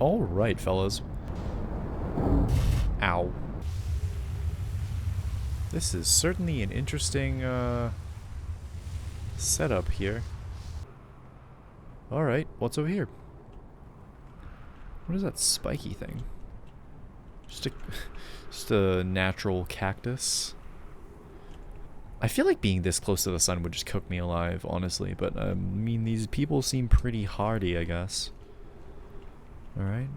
Alright, fellas. Ow. This is certainly an interesting, setup here. Alright, what's over here? What is that spiky thing? Just a, just a natural cactus. I feel like being this close to the sun would just cook me alive, honestly. But, I mean, these people seem pretty hardy, I guess. Alright.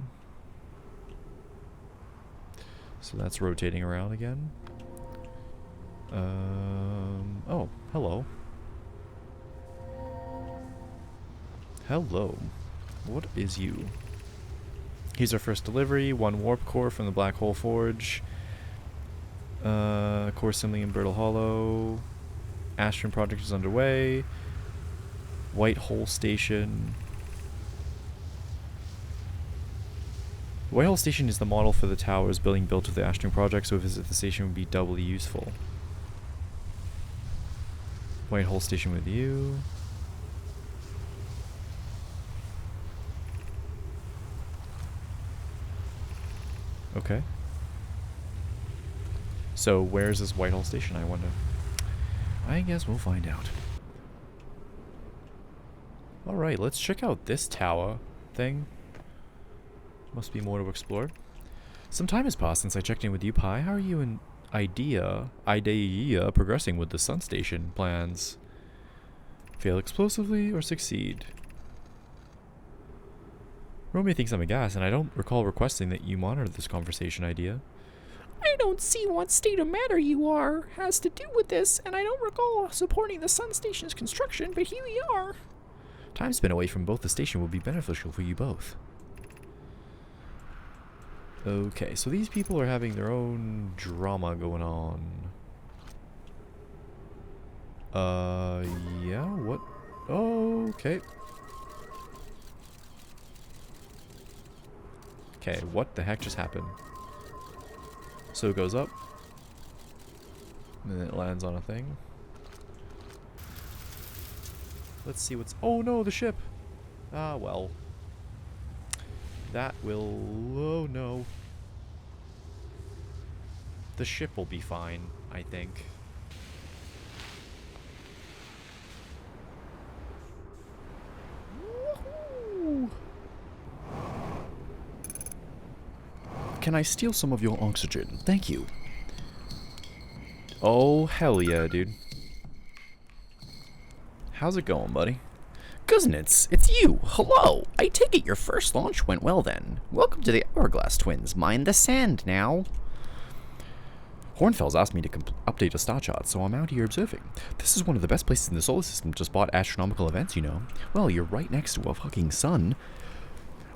So that's rotating around again. Oh, hello. Hello. What is you? Here's our first delivery. 1 warp core from the Black Hole Forge. Core assembly in Brittle Hollow. Astron project is underway. White Hole Station. White Hole Station is the model for the towers building built with the Astron project, so a visit the station would be doubly useful. White Hole Station with you. Okay. So where's this White Hole Station, I wonder? I guess we'll find out. Alright, let's check out this tower thing. Must be more to explore. Some time has passed since I checked in with you, Pi. How are you and Idea progressing with the Sun Station plans? Fail explosively or succeed? Romeo thinks I'm a gas, and I don't recall requesting that you monitor this conversation, Idea. I don't see what state of matter you are has to do with this, and I don't recall supporting the Sun Station's construction, but here we are. Time spent away from both the station will be beneficial for you both. Okay, so these people are having their own drama going on. Yeah, what? Oh, okay. Okay, what the heck just happened? So it goes up. And then it lands on a thing. Let's see what's... Oh no, the ship! Ah, well. That will... Oh no. The ship will be fine, I think. Woohoo! Can I steal some of your oxygen? Thank you. Oh, hell yeah, dude. How's it going, buddy? Kuznets, it's you. Hello. I take it your first launch went well then. Welcome to the Hourglass Twins. Mind the sand now. Hornfels asked me to update a star chart, so I'm out here observing. This is one of the best places in the solar system to spot astronomical events, you know. Well, you're right next to a fucking sun.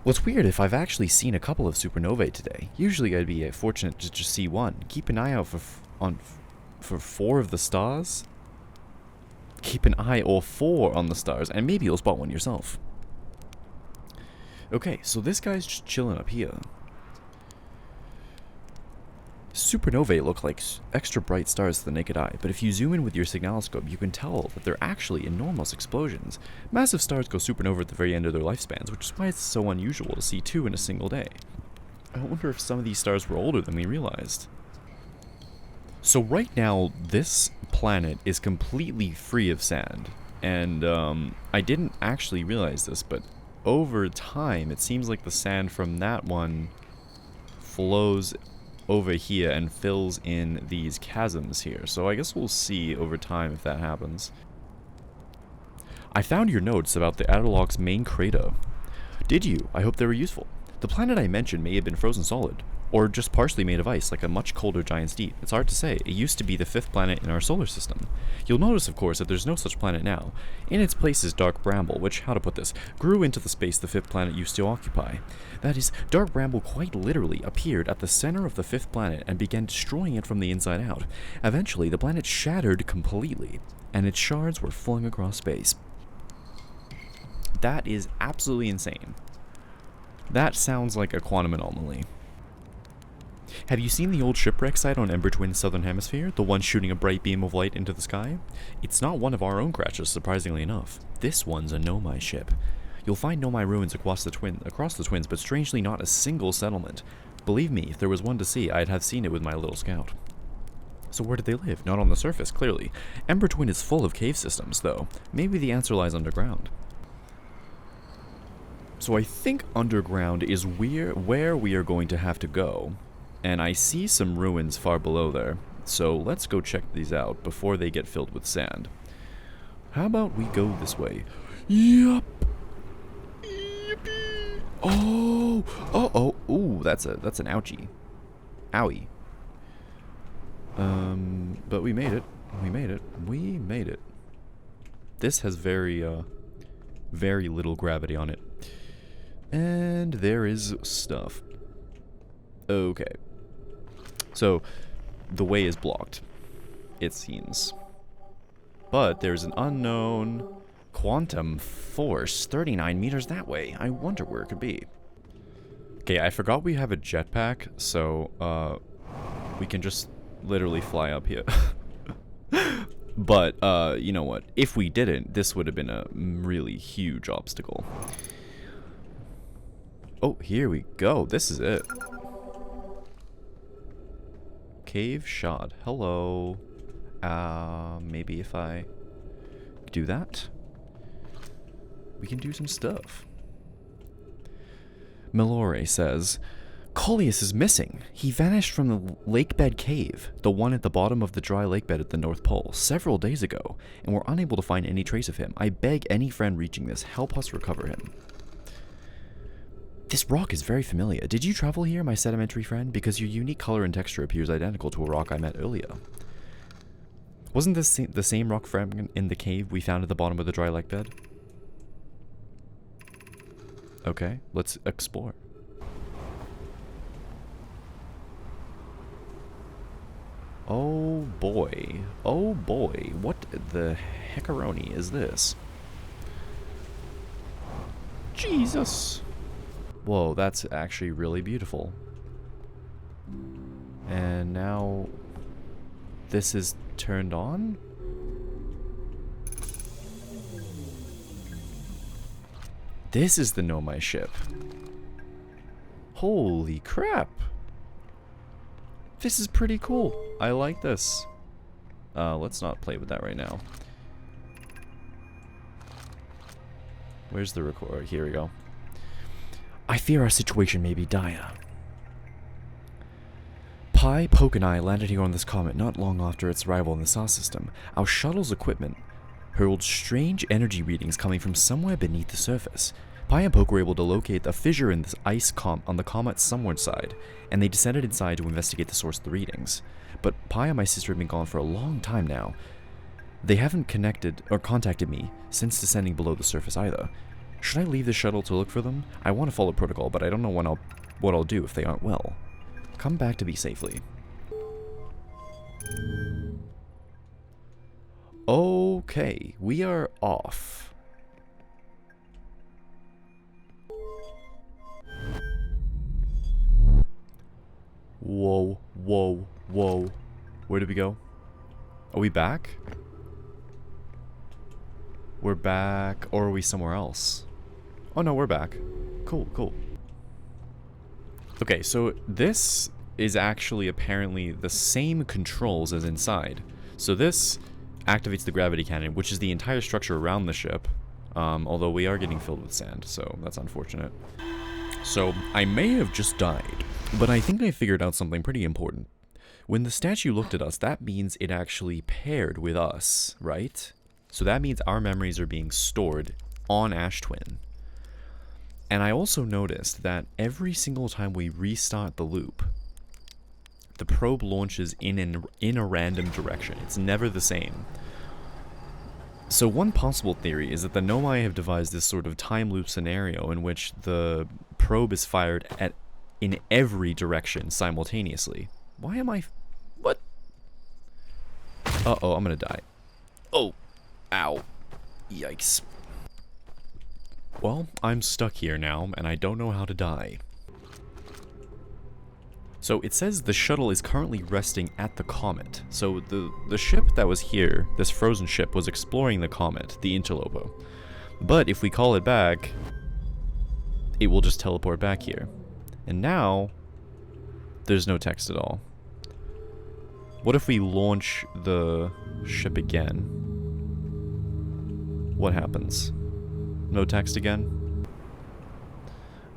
What's weird if I've actually seen a couple of supernovae today. Usually I'd be fortunate to just see one. Keep an eye out for 4 of the stars. Keep an eye or 4 on the stars, and maybe you'll spot one yourself. Okay, so this guy's just chilling up here. Supernovae look like extra bright stars to the naked eye, but if you zoom in with your signalscope, you can tell that they're actually enormous explosions. Massive stars go supernova at the very end of their lifespans, which is why it's so unusual to see 2 in a single day. I wonder if some of these stars were older than we realized. So right now, this planet is completely free of sand, and I didn't actually realize this, but over time, it seems like the sand from that one flows over here and fills in these chasms here. So I guess we'll see over time if that happens. I found your notes about the Adderlock's main crater. Did you? I hope they were useful. The planet I mentioned may have been frozen solid, or just partially made of ice, like a much colder giant's deep. It's hard to say. It used to be the 5th planet in our solar system. You'll notice, of course, that there's no such planet now. In its place is dark bramble, which, how to put this, grew into the space the 5th planet used to occupy. That is, dark bramble quite literally appeared at the center of the 5th planet and began destroying it from the inside out. Eventually, the planet shattered completely, and its shards were flung across space. That is absolutely insane. That sounds like a quantum anomaly. Have you seen the old shipwreck site on Ember Twin's southern hemisphere? The one shooting a bright beam of light into the sky? It's not one of our own crashes, surprisingly enough. This one's a Nomai ship. You'll find Nomai ruins across the twins, but strangely not a single settlement. Believe me, if there was one to see, I'd have seen it with my little scout. So where did they live? Not on the surface, clearly. Ember Twin is full of cave systems, though. Maybe the answer lies underground. So I think underground is where we are going to have to go. And I see some ruins far below there. So let's go check these out before they get filled with sand. How about we go this way? Yup. Yippee. Oh. Uh-oh. Ooh, that's an ouchie. Owie. But we made it. We made it. We made it. This has very little gravity on it. And there is stuff. Okay. So, the way is blocked, it seems. But there's an unknown quantum force 39 meters that way. I wonder where it could be. Okay, I forgot we have a jetpack, so, we can just literally fly up here. But, you know what? If we didn't, this would have been a really huge obstacle. Oh, here we go. This is it. Cave shot. Hello. Maybe if I do that, we can do some stuff. Milore says, Coleus is missing. He vanished from the lakebed cave, the one at the bottom of the dry lakebed at the North Pole, several days ago, and we're unable to find any trace of him. I beg any friend reaching this, help us recover him. This rock is very familiar. Did you travel here, my sedimentary friend? Because your unique color and texture appears identical to a rock I met earlier. Wasn't this the same rock fragment in the cave we found at the bottom of the dry lake bed? Okay, let's explore. Oh boy. Oh boy. What the heckaroni is this? Jesus! Whoa, that's actually really beautiful. And now this is turned on? This is the Nomai ship. Holy crap. This is pretty cool. I like this. Let's not play with that right now. Where's the record? Here we go. I fear our situation may be dire. Pi, Poke, and I landed here on this comet not long after its arrival in the star system. Our shuttle's equipment hurled strange energy readings coming from somewhere beneath the surface. Pi and Poke were able to locate a fissure in this ice on the comet's sunward side, and they descended inside to investigate the source of the readings. But Pi and my sister have been gone for a long time now. They haven't connected or contacted me since descending below the surface either. Should I leave the shuttle to look for them? I want to follow protocol, but I don't know what I'll do if they aren't well. Come back to me safely. Okay, we are off. Whoa, whoa, whoa. Where did we go? Are we back? We're back, or are we somewhere else? Oh no, we're back. Cool, cool. Okay, so this is actually apparently the same controls as inside. So this activates the gravity cannon, which is the entire structure around the ship. Although we are getting filled with sand, so that's unfortunate. So I may have just died, but I think I figured out something pretty important. When the statue looked at us, that means it actually paired with us, right? So that means our memories are being stored on Ash Twin. And I also noticed that every single time we restart the loop, the probe launches in a random direction. It's never the same. So one possible theory is that the Nomai have devised this sort of time loop scenario in which the probe is fired in every direction simultaneously. Why am I... What? Uh-oh, I'm gonna die. Oh. Ow. Yikes. Well, I'm stuck here now, and I don't know how to die. So it says the shuttle is currently resting at the comet. So the ship that was here, this frozen ship, was exploring the comet, the Interloper. But if we call it back, it will just teleport back here. And now, there's no text at all. What if we launch the ship again? What happens? No text again?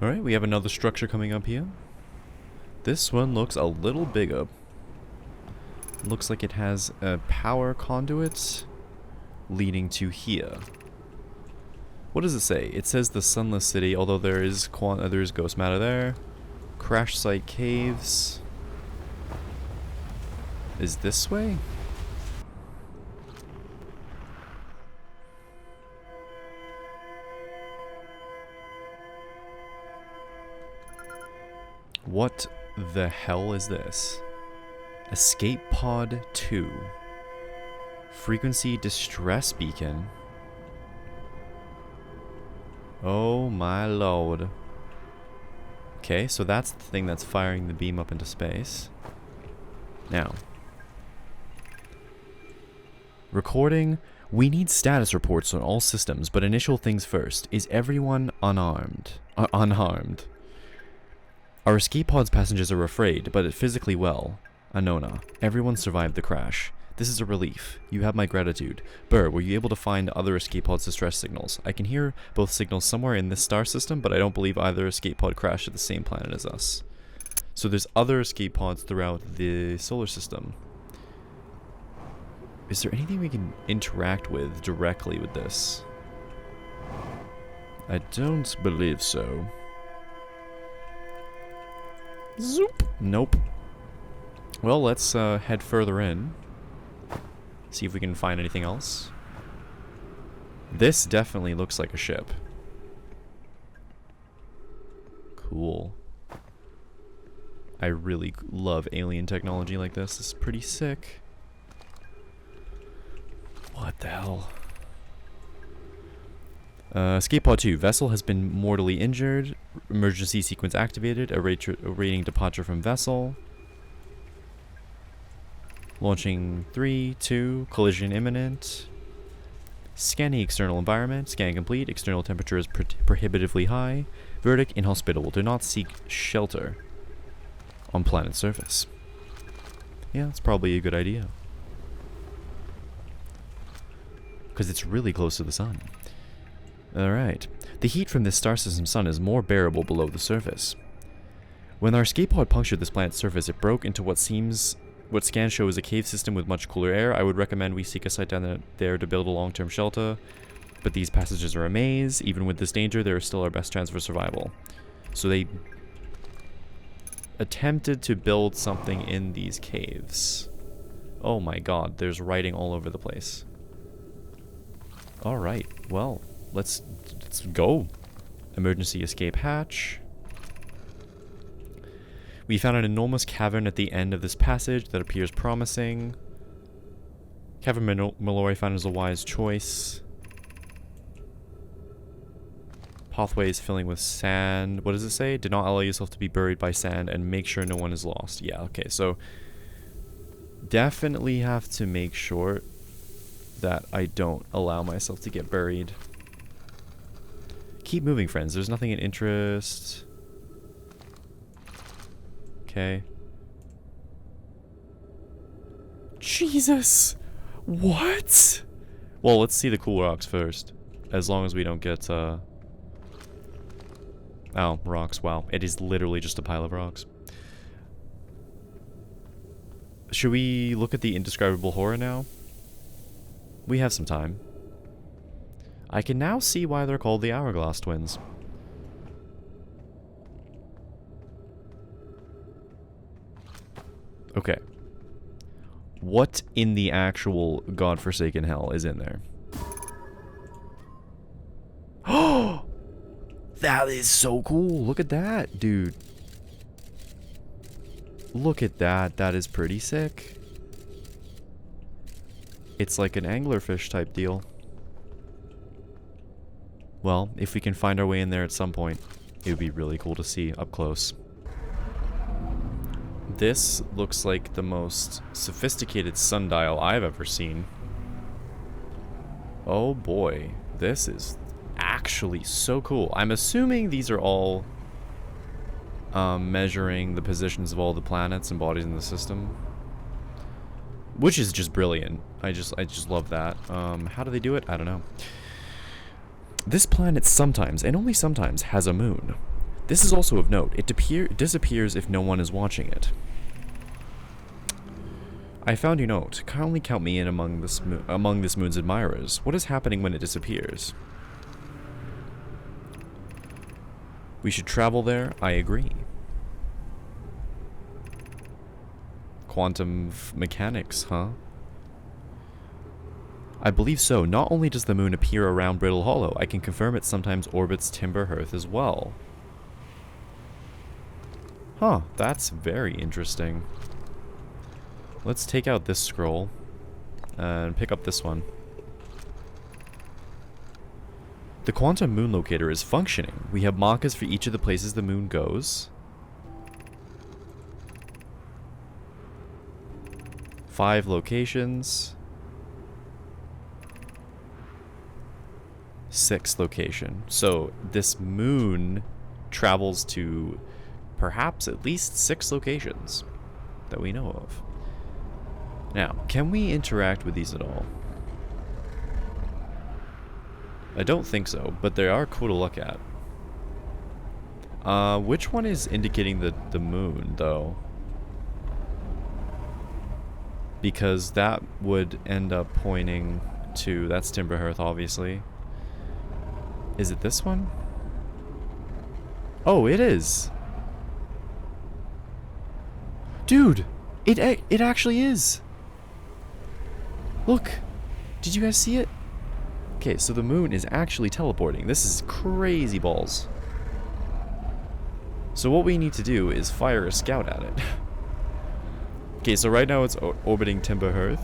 Alright, we have another structure coming up here. This one looks a little bigger. Looks like it has a power conduit leading to here. What does it say? It says the Sunless City, although there is ghost matter there. Crash site caves. Is this way? What the hell is this? Escape Pod 2. Frequency distress beacon. Oh my lord. Okay, so that's the thing that's firing the beam up into space. Now. Recording. We need status reports on all systems, but initial things first. Is everyone unarmed? Unharmed? Our escape pod's passengers are afraid, but physically well. Anona. Everyone survived the crash. This is a relief. You have my gratitude. Burr, were you able to find other escape pod's distress signals? I can hear both signals somewhere in this star system, but I don't believe either escape pod crashed at the same planet as us. So there's other escape pods throughout the solar system. Is there anything we can interact with directly with this? I don't believe so. Zoop. Nope. Well, let's head further in. See if we can find anything else. This definitely looks like a ship. Cool. I really love alien technology like this. This is pretty sick. What the hell? Escape Pod 2. Vessel has been mortally injured. Emergency sequence activated. Awaiting departure from vessel. Launching 3, 2, collision imminent. Scanning external environment. Scan complete. External temperature is prohibitively high. Verdict: inhospitable. Do not seek shelter on planet surface. Yeah, that's probably a good idea. Because it's really close to the sun. Alright. The heat from this star system sun is more bearable below the surface. When our escape pod punctured this planet's surface, it broke into what scans show is a cave system with much cooler air. I would recommend we seek a site down there to build a long-term shelter. But these passages are a maze. Even with this danger, they are still our best chance for survival. So they attempted to build something in these caves. Oh my god, there's writing all over the place. Alright, well, let's go. Emergency escape hatch. We found an enormous cavern at the end of this passage that appears promising. Cavern Malloy found as a wise choice. Pathways filling with sand. What does it say? Do not allow yourself to be buried by sand and make sure no one is lost. Yeah, okay, so definitely have to make sure that I don't allow myself to get buried. Keep moving, friends. There's nothing in interest. Okay. Jesus. What? Well, let's see the cool rocks first. As long as we don't get, Oh, rocks. Wow. It is literally just a pile of rocks. Should we look at the indescribable horror now? We have some time. I can now see why they're called the Hourglass Twins. Okay. What in the actual godforsaken hell is in there? Oh! That is so cool! Look at that, dude. Look at that. That is pretty sick. It's like an anglerfish type deal. Well, if we can find our way in there at some point, it would be really cool to see up close. This looks like the most sophisticated sundial I've ever seen. Oh boy, this is actually so cool. I'm assuming these are all measuring the positions of all the planets and bodies in the system, which is just brilliant. I just love that. How do they do it? I don't know. This planet sometimes, and only sometimes, has a moon. This is also of note. It disappears if no one is watching it. I found your note. Kindly count me in among this moon's admirers. What is happening when it disappears? We should travel there. I agree. Quantum mechanics, huh? I believe so. Not only does the moon appear around Brittle Hollow, I can confirm it sometimes orbits Timber Hearth as well. Huh, that's very interesting. Let's take out this scroll and pick up this one. The quantum moon locator is functioning. We have markers for each of the places the moon goes. 5 locations. 6 location. So this moon travels to perhaps at least 6 locations that we know of. Now, can we interact with these at all? I don't think so, but they are cool to look at. Which one is indicating the moon, though? Because that would end up pointing to... That's Timber Hearth, obviously. Is it this one? Oh, it is! Dude! It actually is! Look! Did you guys see it? Okay, so the moon is actually teleporting. This is crazy balls. So what we need to do is fire a scout at it. Okay, so right now it's orbiting Timber Hearth.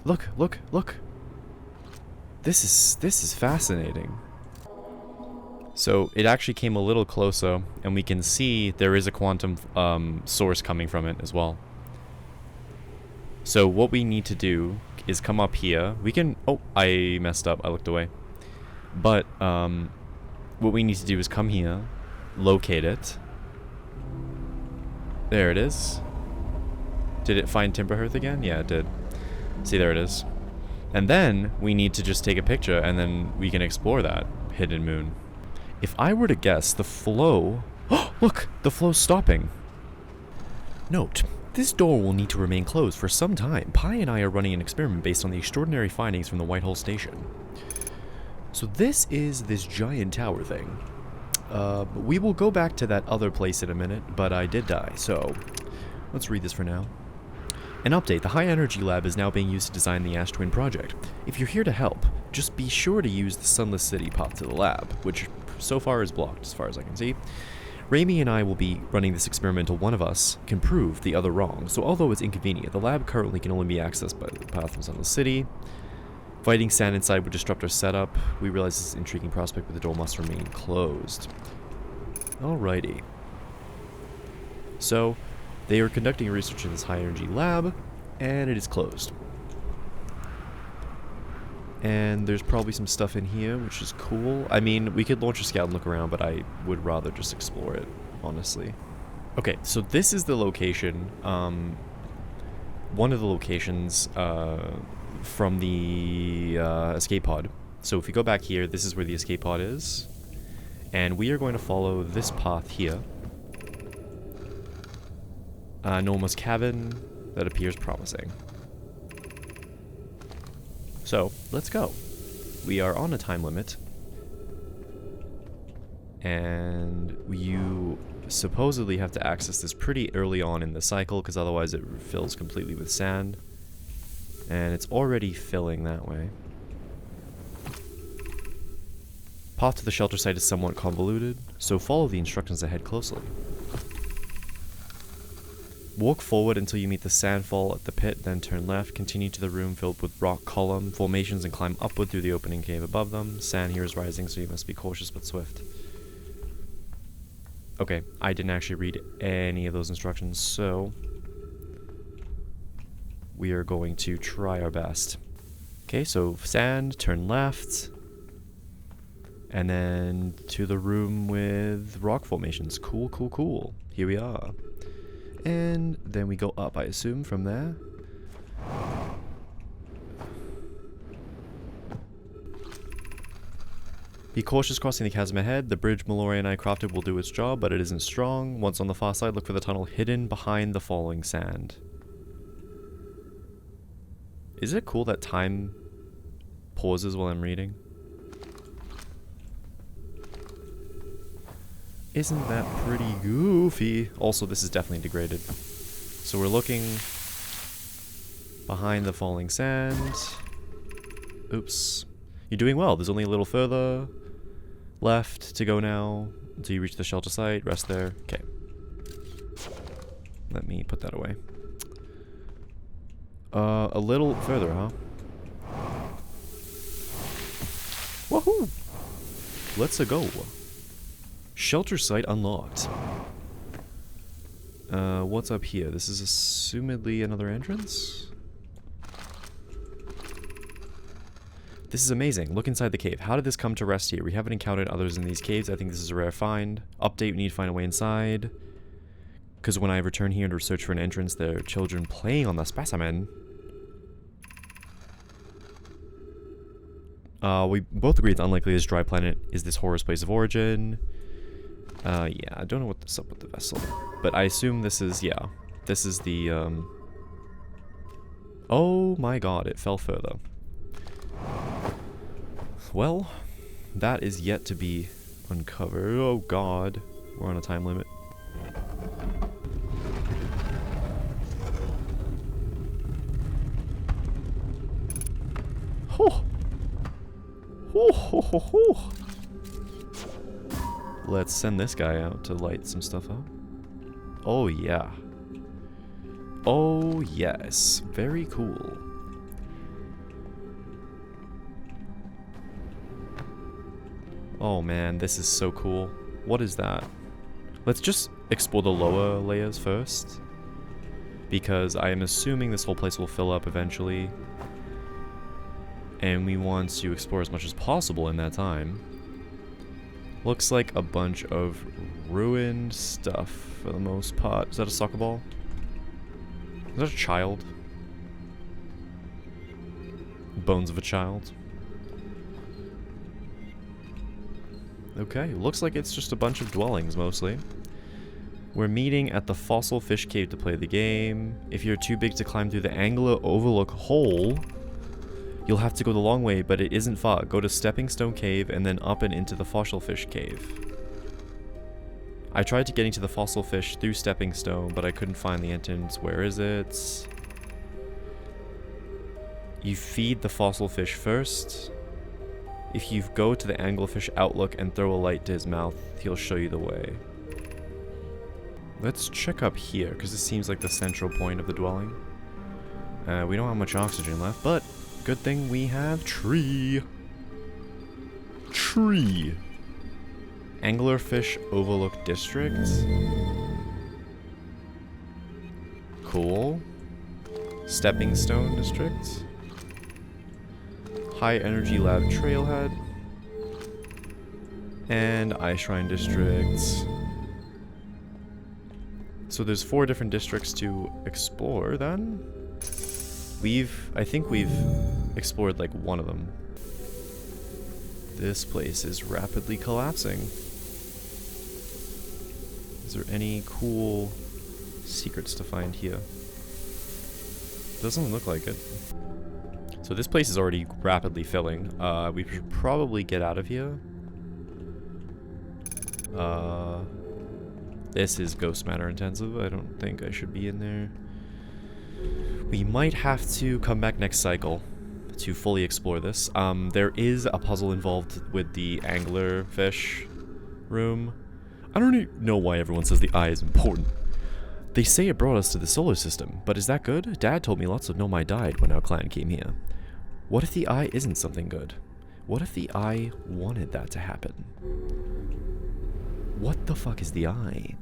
Look, look, look. This is fascinating. So it actually came a little closer, and we can see there is a quantum source coming from it as well. So what we need to do is come up here. We can... Oh, I messed up. I looked away. But what we need to do is come here, locate it. There it is. Did it find Timber Hearth again? Yeah, it did. See, there it is. And then we need to just take a picture, and then we can explore that hidden moon. If I were to guess, the flow... Oh, look! The flow's stopping. Note, this door will need to remain closed for some time. Pi and I are running an experiment based on the extraordinary findings from the White Hole Station. So this is this giant tower thing. We will go back to that other place in a minute, but I did die, so let's read this for now. An update, the High Energy Lab is now being used to design the Ash Twin project. If you're here to help, just be sure to use the Sunless City path to the lab, which so far is blocked as far as I can see. Raimi and I will be running this experiment until one of us can prove the other wrong, so although it's inconvenient, the lab currently can only be accessed by the path from Sunless City. Fighting sand inside would disrupt our setup. We realize this is an intriguing prospect, but the door must remain closed. Alrighty. So, they are conducting research in this high energy lab, and it is closed. And there's probably some stuff in here, which is cool. I mean, we could launch a scout and look around, but I would rather just explore it, honestly. Okay, so this is the location. One of the locations from the escape pod. So if you go back here, this is where the escape pod is. And we are going to follow this path here. Norma's cabin. That appears promising. So, let's go. We are on a time limit. And you supposedly have to access this pretty early on in the cycle, because otherwise it fills completely with sand. And it's already filling that way. Path to the shelter site is somewhat convoluted, so follow the instructions ahead closely. Walk forward until you meet the sandfall at the pit, then turn left, continue to the room filled with rock column formations and climb upward through the opening cave above them. Sand here is rising, so you must be cautious but swift. Okay, I didn't actually read any of those instructions, so we are going to try our best. Okay, so sand, turn left. And then to the room with rock formations. Cool, cool, cool. Here we are. And then we go up, I assume, from there. Be cautious crossing the chasm ahead. The bridge Mallory and I crafted will do its job, but it isn't strong. Once on the far side, look for the tunnel hidden behind the falling sand. Is it cool that time pauses while I'm reading? Isn't that pretty goofy? Also, this is definitely degraded. So we're looking behind the falling sand. Oops. You're doing well. There's only a little further left to go now until you reach the shelter site. Rest there. Okay. Let me put that away. A little further, huh? Woohoo! Let's go. Shelter site unlocked. What's up here? This is assumedly another entrance? This is amazing. Look inside the cave. How did this come to rest here? We haven't encountered others in these caves. I think this is a rare find. Update, we need to find a way inside. Because when I return here to search for an entrance, there are children playing on the specimen. We both agree it's unlikely this dry planet is this horror's place of origin. Yeah, I don't know what's up with the vessel. But I assume this is, yeah. This is the, Oh my god, it fell further. Well, that is yet to be uncovered. Oh god, we're on a time limit. Oh! Oh, ho, ho, ho. Let's send this guy out to light some stuff up. Oh yeah. Oh yes, very cool. Oh man, this is so cool. What is that? Let's just explore the lower layers first, because I am assuming this whole place will fill up eventually, and we want to explore as much as possible in that time. Looks like a bunch of ruined stuff for the most part. Is that a soccer ball? Is that a child? Bones of a child. Okay, looks like it's just a bunch of dwellings mostly. We're meeting at the Fossil Fish Cave to play the game. If you're too big to climb through the angular overlook hole, you'll have to go the long way, but it isn't far. Go to Stepping Stone Cave and then up and into the Fossil Fish Cave. I tried to get into the fossil fish through Stepping Stone, but I couldn't find the entrance. Where is it? You feed the fossil fish first. If you go to the anglerfish outlook and throw a light to his mouth, he'll show you the way. Let's check up here, because this seems like the central point of the dwelling. We don't have much oxygen left, but good thing we have tree. Tree. Anglerfish Overlook District. Cool. Stepping Stone District. High Energy Lab Trailhead. And Ice Shrine District. So there's 4 different districts to explore then. I think we've explored like one of them. This place is rapidly collapsing. Is there any cool secrets to find here? Doesn't look like it. So this place is already rapidly filling. We should probably get out of here. This is ghost matter intensive. I don't think I should be in there. We might have to come back next cycle to fully explore this. There is a puzzle involved with the anglerfish room. I don't even know why everyone says the eye is important. They say it brought us to the solar system, but is that good? Dad told me lots of Nomai died when our clan came here. What if the eye isn't something good? What if the eye wanted that to happen? What the fuck is the eye?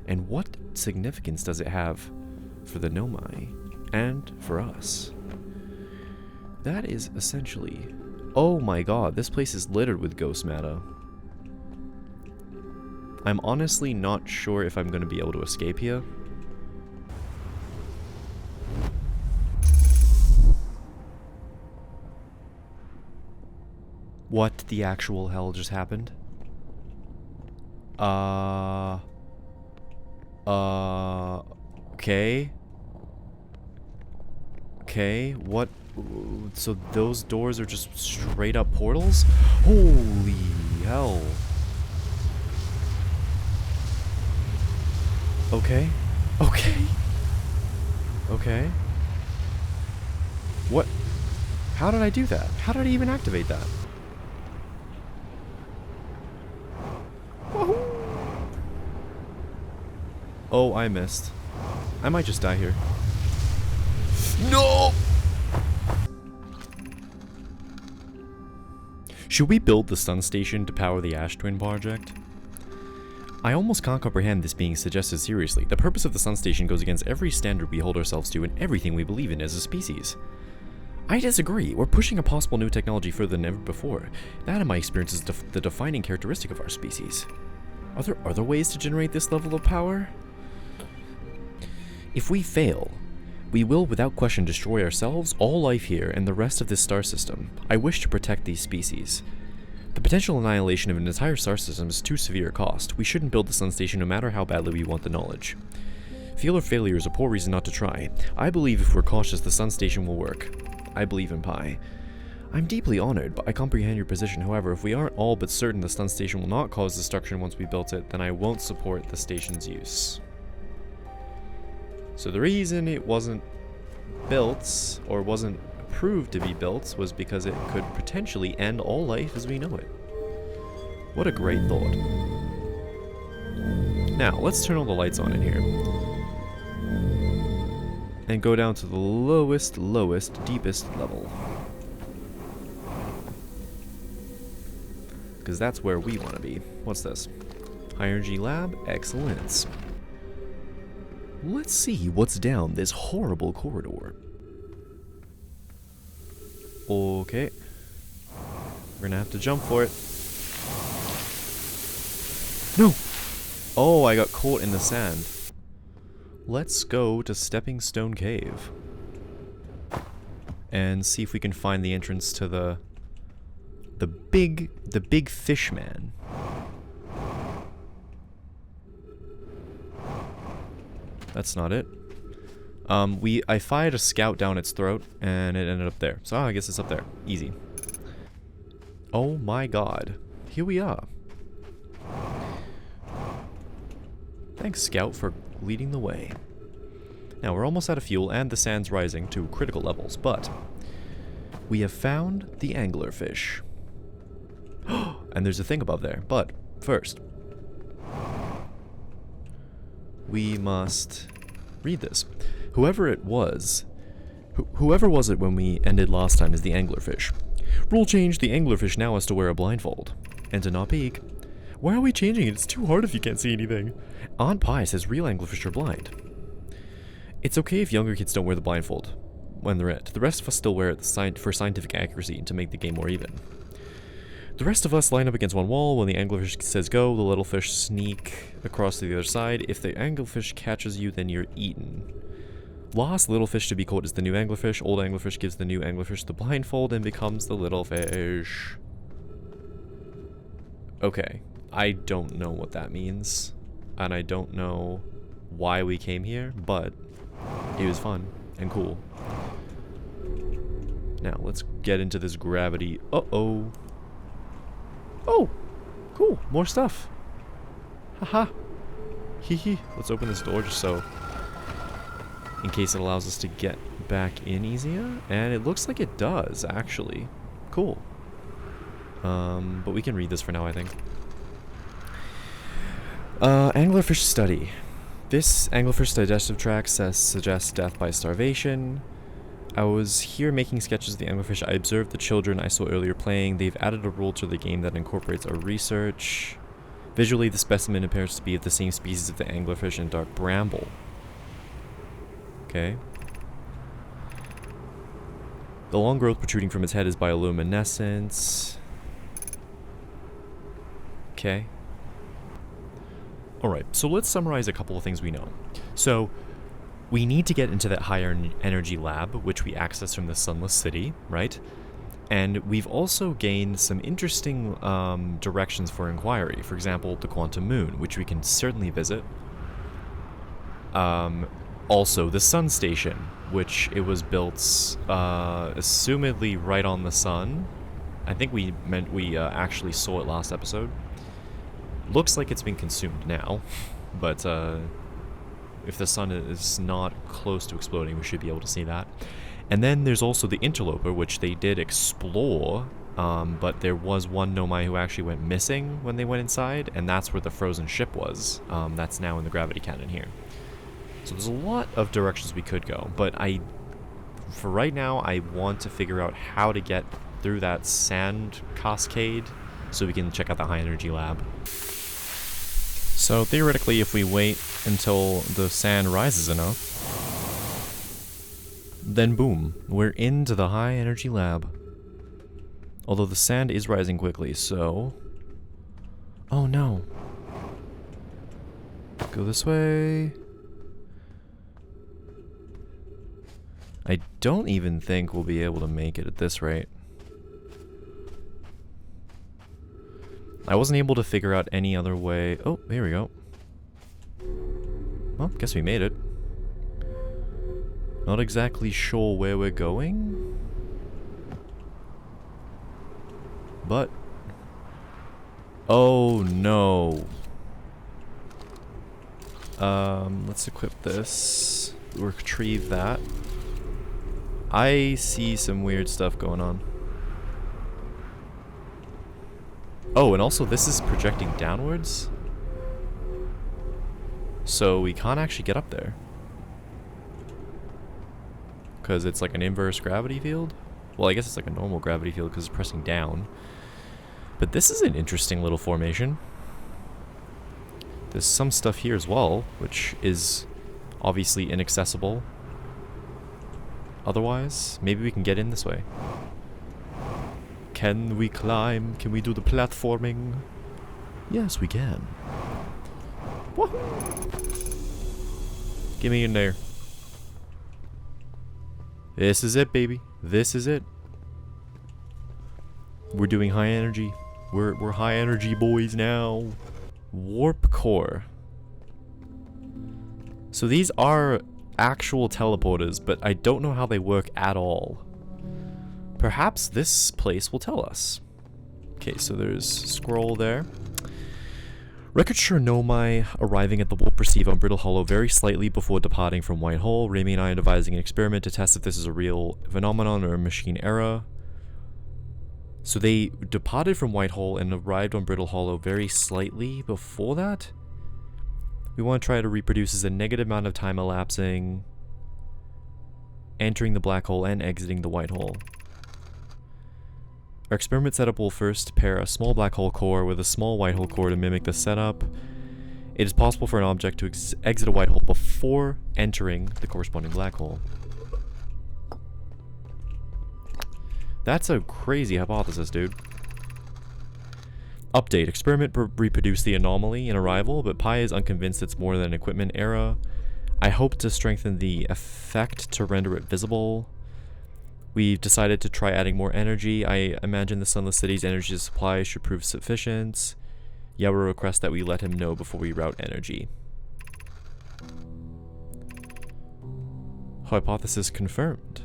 And what significance does it have for the Nomai and for us? That is essentially... Oh my god, this place is littered with ghost matter. I'm honestly not sure if I'm going to be able to escape here. What the actual hell just happened? Okay. Okay, what? So those doors are just straight up portals? Holy hell. Okay. Okay. Okay. What? How did I do that? How did I even activate that? Wahoo! Oh, I missed. I might just die here. No! Should we build the sun station to power the Ash Twin project? I almost can't comprehend this being suggested seriously. The purpose of the sun station goes against every standard we hold ourselves to and everything we believe in as a species. I disagree. We're pushing a possible new technology further than ever before. That, in my experience, is the defining characteristic of our species. Are there other ways to generate this level of power? If we fail, we will without question destroy ourselves, all life here, and the rest of this star system. I wish to protect these species. The potential annihilation of an entire star system is too severe a cost. We shouldn't build the sun station no matter how badly we want the knowledge. Fail or failure is a poor reason not to try. I believe if we're cautious, the sun station will work. I believe in Pi. I'm deeply honored, but I comprehend your position. However, if we aren't all but certain the sun station will not cause destruction once we built it, then I won't support the station's use. So the reason it wasn't built, or wasn't approved to be built, was because it could potentially end all life as we know it. What a great thought. Now, let's turn all the lights on in here. And go down to the lowest, deepest level. Because that's where we want to be. What's this? High energy lab? Excellence. Let's see what's down this horrible corridor. Okay. We're gonna have to jump for it. No! Oh, I got caught in the sand. Let's go to Stepping Stone Cave. And see if we can find the entrance to the big fish man. That's not it. I fired a scout down its throat, and it ended up there. So I guess it's up there. Easy. Oh my god. Here we are. Thanks, Scout, for leading the way. Now, we're almost out of fuel, and the sand's rising to critical levels, but we have found the anglerfish. And there's a thing above there, but first, we must read this. Whoever was it when we ended last time is the anglerfish. Rule change, the anglerfish now has to wear a blindfold. And to not peek. Why are we changing it? It's too hard if you can't see anything. Aunt Pie says real anglerfish are blind. It's okay if younger kids don't wear the blindfold when they're it. The rest of us still wear it for scientific accuracy and to make the game more even. The rest of us line up against one wall. When the anglerfish says go, the little fish sneak across to the other side. If the anglerfish catches you, then you're eaten. Lost little fish to be caught is the new anglerfish. Old anglerfish gives the new anglerfish the blindfold and becomes the little fish. Okay, I don't know what that means. And I don't know why we came here, but it was fun and cool. Now, let's get into this gravity. Uh-oh. Oh, cool. More stuff. Haha. Hee. Let's open this door just so, in case it allows us to get back in easier. And it looks like it does, actually. Cool. But we can read this for now, I think. Anglerfish study. This anglerfish digestive tract suggests death by starvation. I was here making sketches of the anglerfish. I observed the children I saw earlier playing. They've added a rule to the game that incorporates our research. Visually, the specimen appears to be of the same species of the anglerfish and dark bramble. Okay. The long growth protruding from its head is bioluminescence. Okay. Alright, so let's summarize a couple of things we know. So, we need to get into that higher energy lab, which we access from the Sunless City, right? And we've also gained some interesting directions for inquiry. For example, the Quantum Moon, which we can certainly visit. Also, the Sun Station, which it was built, assumedly right on the sun. I think we actually saw it last episode. Looks like it's been consumed now, but if the sun is not close to exploding, we should be able to see that. And then there's also the Interloper, which they did explore, but there was one Nomai who actually went missing when they went inside, and that's where the frozen ship was. That's now in the gravity cannon here. So there's a lot of directions we could go, but for right now, I want to figure out how to get through that sand cascade so we can check out the high energy lab. So theoretically, if we wait until the sand rises enough, then boom, we're into the high energy lab. Although the sand is rising quickly, so... Oh no. Go this way. I don't even think we'll be able to make it at this rate. I wasn't able to figure out any other way. Oh, here we go. Well, guess we made it. Not exactly sure where we're going, but... Oh no. Let's equip this. Retrieve that. I see some weird stuff going on. Oh, and also this is projecting downwards. So we can't actually get up there. Because it's like an inverse gravity field? Well, I guess it's like a normal gravity field because it's pressing down. But this is an interesting little formation. There's some stuff here as well, which is obviously inaccessible. Otherwise, maybe we can get in this way. Can we climb? Can we do the platforming? Yes, we can. Woohoo! Get me in there. This is it, baby. This is it. We're doing high energy. We're high energy boys now. Warp core. So these are actual teleporters, but I don't know how they work at all. Perhaps this place will tell us. Okay, so there's scroll there. Records show Nomai arriving at the warp receiver on Brittle Hollow very slightly before departing from White Hole. Raimi and I are devising an experiment to test if this is a real phenomenon or a machine error. So they departed from White Hole and arrived on Brittle Hollow very slightly before that. We want to try to reproduce as a negative amount of time elapsing, entering the black hole and exiting the white hole. Our experiment setup will first pair a small black hole core with a small white hole core to mimic the setup. It is possible for an object to exit a white hole before entering the corresponding black hole. That's a crazy hypothesis, dude. Update. Experiment reproduced the anomaly in arrival, but Pi is unconvinced it's more than an equipment error. I hope to strengthen the effect to render it visible. We've decided to try adding more energy. I imagine the Sunless City's energy supply should prove sufficient. Yawa requests that we let him know before we route energy. Hypothesis confirmed.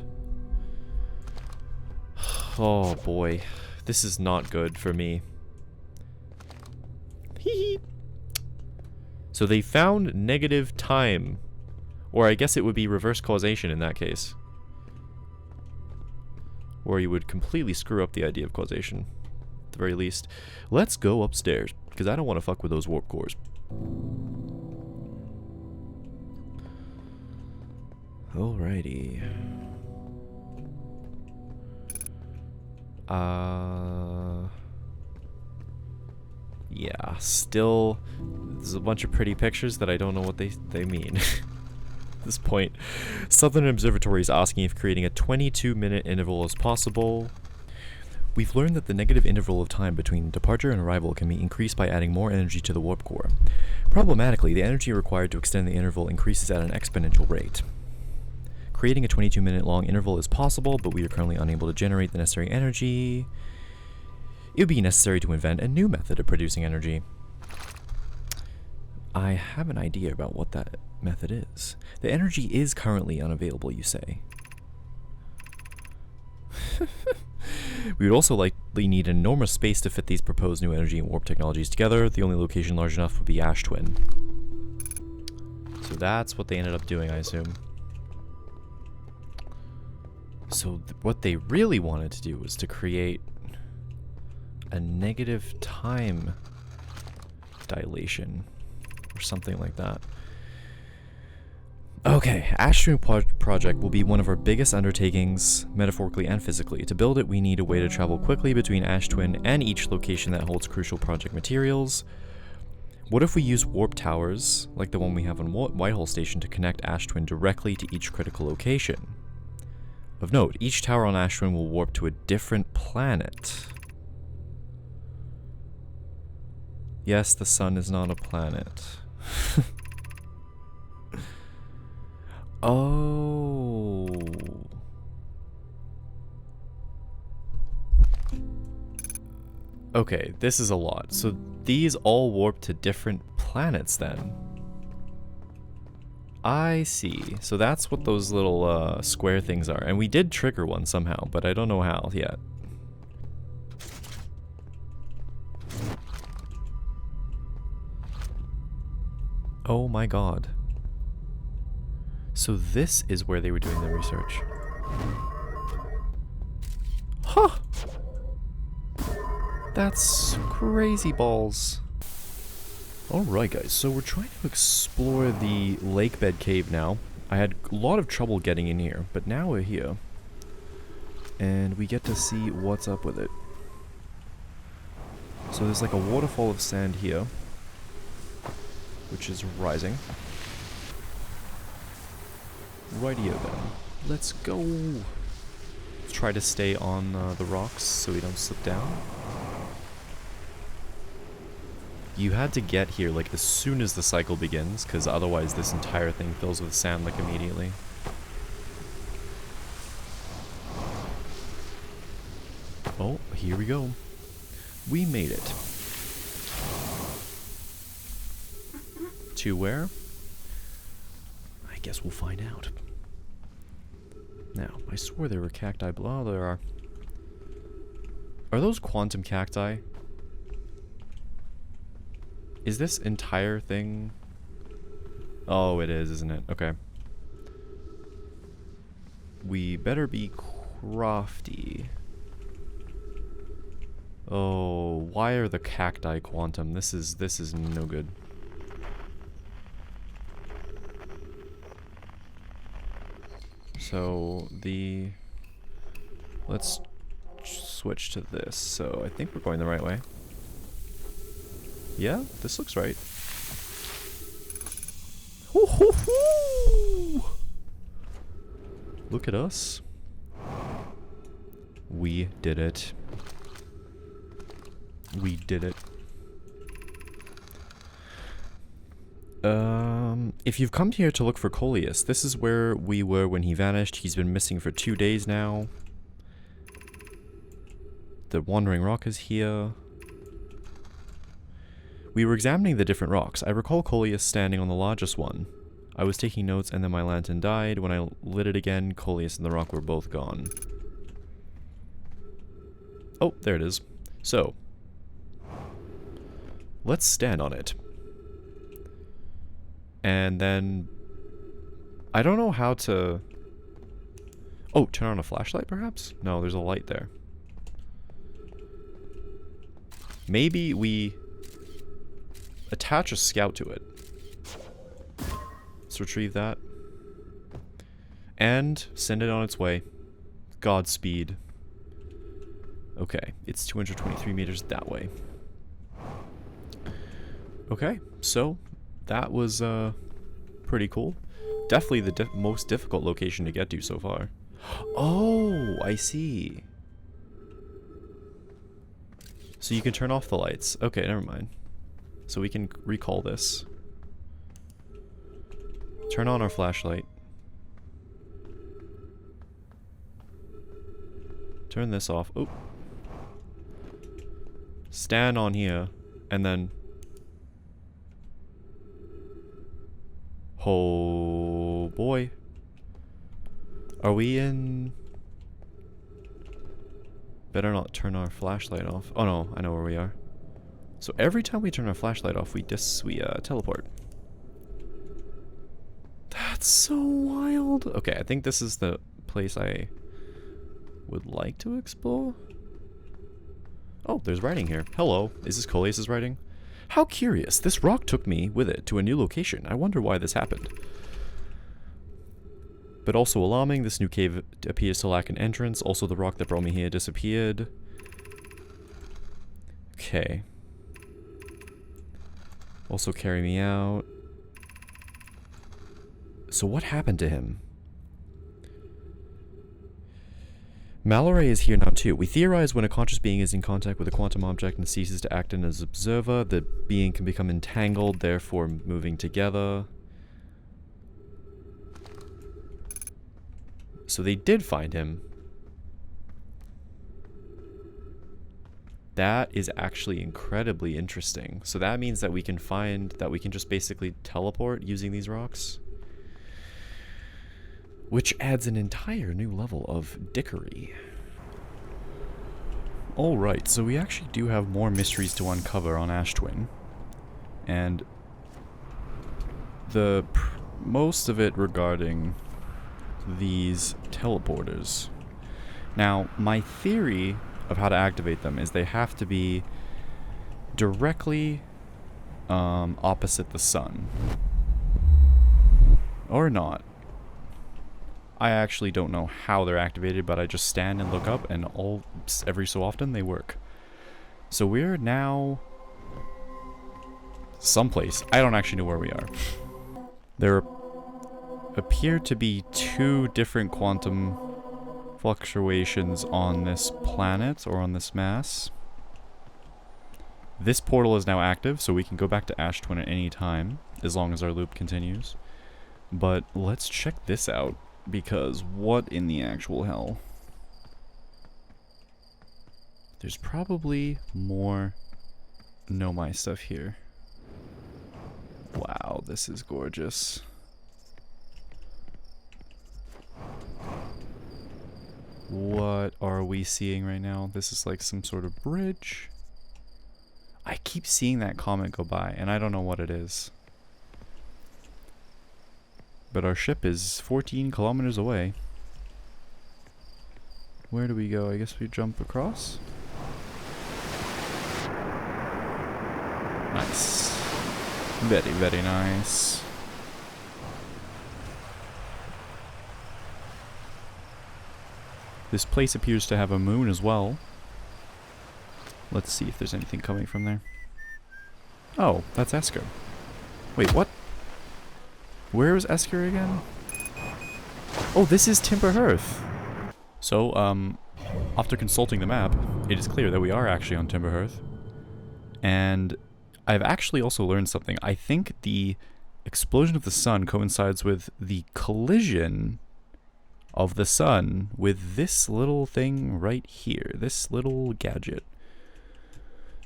Oh boy. This is not good for me. So they found negative time. Or I guess it would be reverse causation in that case. Or you would completely screw up the idea of causation. At the very least. Let's go upstairs, because I don't want to fuck with those warp cores. Alrighty. Yeah, still, there's a bunch of pretty pictures that I don't know what they mean. this point. Southern Observatory is asking if creating a 22-minute interval is possible. We've learned that the negative interval of time between departure and arrival can be increased by adding more energy to the warp core. Problematically, the energy required to extend the interval increases at an exponential rate. Creating a 22-minute long interval is possible, but we are currently unable to generate the necessary energy. It would be necessary to invent a new method of producing energy. I have an idea about what that method is. The energy is currently unavailable, you say. We would also likely need enormous space to fit these proposed new energy and warp technologies together. The only location large enough would be Ash Twin. So that's what they ended up doing, I assume. So what they really wanted to do was to create a negative time dilation or something like that. Okay, Ash Twin project will be one of our biggest undertakings, metaphorically and physically. To build it, we need a way to travel quickly between Ash Twin and each location that holds crucial project materials. What if we use warp towers, like the one we have on Whitehall Station, to connect Ash Twin directly to each critical location? Of note, each tower on Ash Twin will warp to a different planet. Yes, the sun is not a planet. Oh. Okay, this is a lot. So these all warp to different planets then. I see. So that's what those little square things are. And we did trigger one somehow, but I don't know how yet. Oh my god. So this is where they were doing the research. Huh! That's crazy balls. Alright guys, so we're trying to explore the lake bed cave now. I had a lot of trouble getting in here, but now we're here. And we get to see what's up with it. So there's like a waterfall of sand here, which is rising. Rightio then. Let's go. Let's try to stay on the rocks so we don't slip down. You had to get here like as soon as the cycle begins, because otherwise this entire thing fills with sand like immediately. Oh, here we go. We made it. To where? I guess we'll find out. Now, I swore there were cacti below. Oh, there are. Are those quantum cacti? Is this entire thing? Oh, it is, isn't it? Okay. We better be crafty. Oh, why are the cacti quantum? This is no good. So let's switch to this. So I think we're going the right way. Yeah, this looks right. Hoo, hoo, hoo. Look at us. We did it. We did it. If you've come here to look for Coleus, this is where we were when he vanished. He's been missing for 2 days now. The Wandering Rock is here. We were examining the different rocks. I recall Coleus standing on the largest one. I was taking notes and then my lantern died. When I lit it again, Coleus and the rock were both gone. Oh, there it is. So, let's stand on it. And then, I don't know how to... Oh, turn on a flashlight perhaps? No, there's a light there. Maybe we attach a scout to it. Let's retrieve that. And send it on its way. Godspeed. Okay, it's 223 meters that way. Okay, so that was pretty cool. definitely the most difficult location to get to so far. Oh, I see. So you can turn off the lights. Okay, never mind. So we can recall this. Turn on our flashlight. Turn this off. Oh. Stand on here, and then... Oh boy. Are we in... Better not turn our flashlight off. Oh no, I know where we are. So every time we turn our flashlight off, we teleport. That's so wild. Okay, I think this is the place I would like to explore. Oh, there's writing here. Hello, is this Coleus' writing? How curious. This rock took me with it to a new location. I wonder why this happened. But also alarming, this new cave appears to lack an entrance. Also, the rock that brought me here disappeared. Okay. Also carry me out. So what happened to him? Mallory is here now too. We theorize when a conscious being is in contact with a quantum object and ceases to act as an observer, the being can become entangled, therefore moving together. So they did find him. That is actually incredibly interesting. So that means that we can just basically teleport using these rocks. Which adds an entire new level of dickery. Alright, so we actually do have more mysteries to uncover on Ash Twin. And most of it regarding these teleporters. Now, my theory of how to activate them is they have to be directly opposite the sun. Or not. I actually don't know how they're activated, but I just stand and look up, and every so often they work. So we're now someplace. I don't actually know where we are. There appear to be two different quantum fluctuations on this planet, or on this mass. This portal is now active, so we can go back to Ash Twin at any time, as long as our loop continues. But let's check this out. Because what in the actual hell? There's probably more Nomai stuff here. Wow, this is gorgeous. What are we seeing right now? This is like some sort of bridge. I keep seeing that comment go by, and I don't know what it is. But our ship is 14 kilometers away. Where do we go? I guess we jump across? Nice. Very, very nice. This place appears to have a moon as well. Let's see if there's anything coming from there. Oh, that's Esker. Wait, what? Where is Esker again? Oh, this is Timberhearth. So, after consulting the map, it is clear that we are actually on Timberhearth. And I've actually also learned something. I think the explosion of the sun coincides with the collision of the sun with this little thing right here. This little gadget.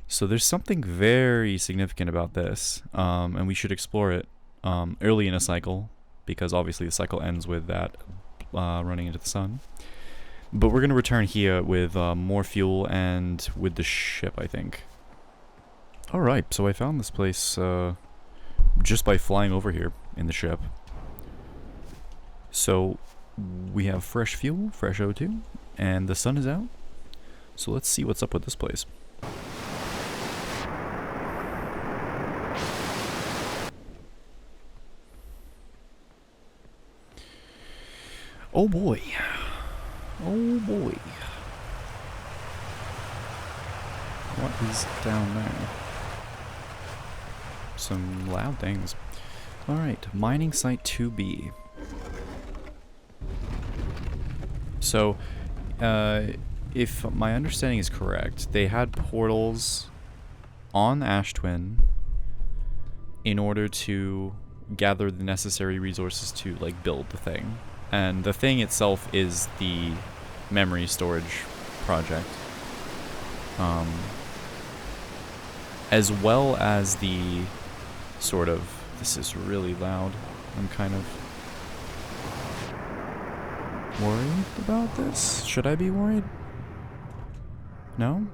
So there's something very significant about this. And we should explore it early in a cycle. Because obviously the cycle ends with that running into the sun. But we're going to return here with more fuel and with the ship, I think. Alright, so I found this place just by flying over here in the ship. So we have fresh fuel, fresh O2, and the sun is out. So let's see what's up with this place. Oh boy. Oh boy. What is down there? Some loud things. Alright, mining site 2B. So, if my understanding is correct, they had portals on Ash Twin in order to gather the necessary resources to, like, build the thing. And the thing itself is the memory storage project. As well as the sort of... This is really loud. I'm kind of worried about this. Should I be worried? No?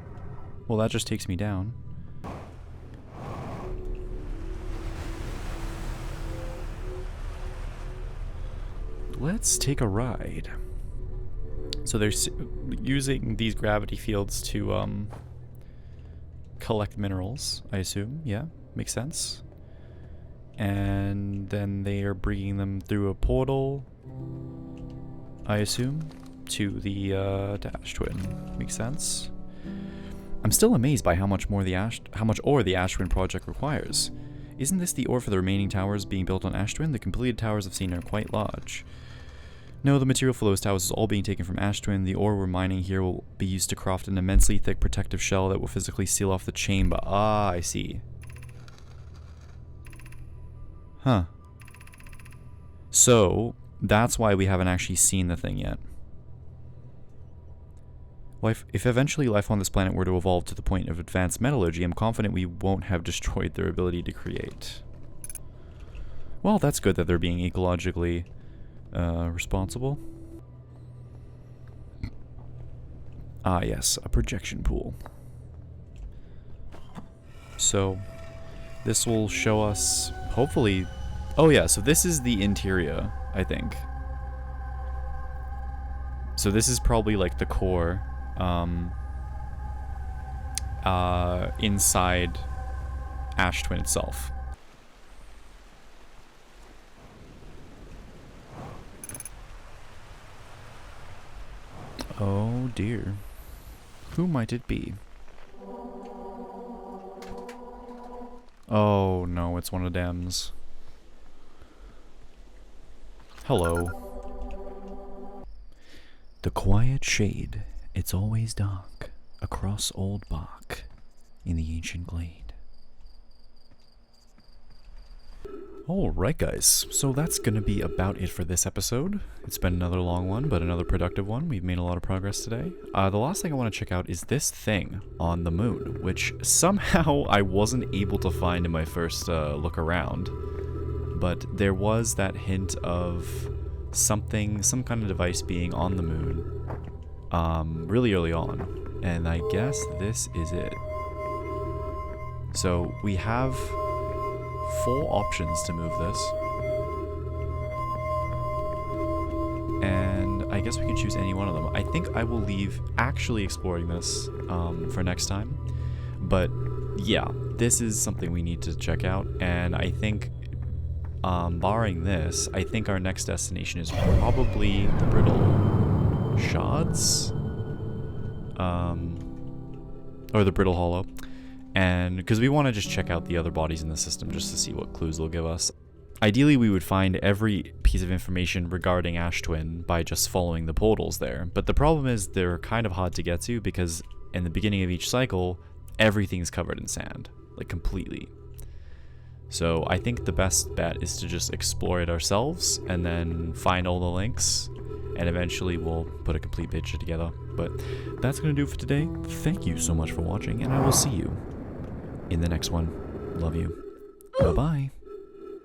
Well, that just takes me down. Let's take a ride. So they're using these gravity fields to collect minerals, I assume. Yeah, makes sense. And then they are bringing them through a portal, I assume, to the to Ash Twin. Makes sense. I'm still amazed by how much ore the Ash Twin project requires. Isn't this the ore for the remaining towers being built on Ash Twin? The completed towers I've seen are quite large. No, the material for those towers is all being taken from Ash Twin. The ore we're mining here will be used to craft an immensely thick protective shell that will physically seal off the chamber. Ah, I see. Huh. So, that's why we haven't actually seen the thing yet. If eventually life on this planet were to evolve to the point of advanced metallurgy, I'm confident we won't have destroyed their ability to create. Well, that's good that they're being ecologically responsible. Ah, yes, a projection pool. So, this will show us, hopefully... Oh yeah, so this is the interior, I think. So this is probably like the core, inside Ash Twin itself. Oh dear. Who might it be? Oh no, it's one of them's. Hello. The quiet shade, it's always dark, across old bark, in the ancient glade. Alright guys, so that's gonna be about it for this episode. It's been another long one, but another productive one. We've made a lot of progress today. The last thing I want to check out is this thing on the moon, which somehow I wasn't able to find in my first look around. But there was that hint of something, some kind of device being on the moon, really early on. And I guess this is it. So we have 4 options to move this. And I guess we can choose any one of them. I think I will leave actually exploring this for next time. But yeah, this is something we need to check out. And I think, barring this, I think our next destination is probably the Brittle Shards? Or the Brittle Hollow. And because we want to just check out the other bodies in the system just to see what clues they'll give us. Ideally, we would find every piece of information regarding Ash Twin by just following the portals there. But the problem is they're kind of hard to get to because in the beginning of each cycle, everything's covered in sand. Like, completely. So I think the best bet is to just explore it ourselves and then find all the links. And eventually we'll put a complete picture together. But that's going to do it for today. Thank you so much for watching, and I will see you in the next one. Love you. Bye-bye.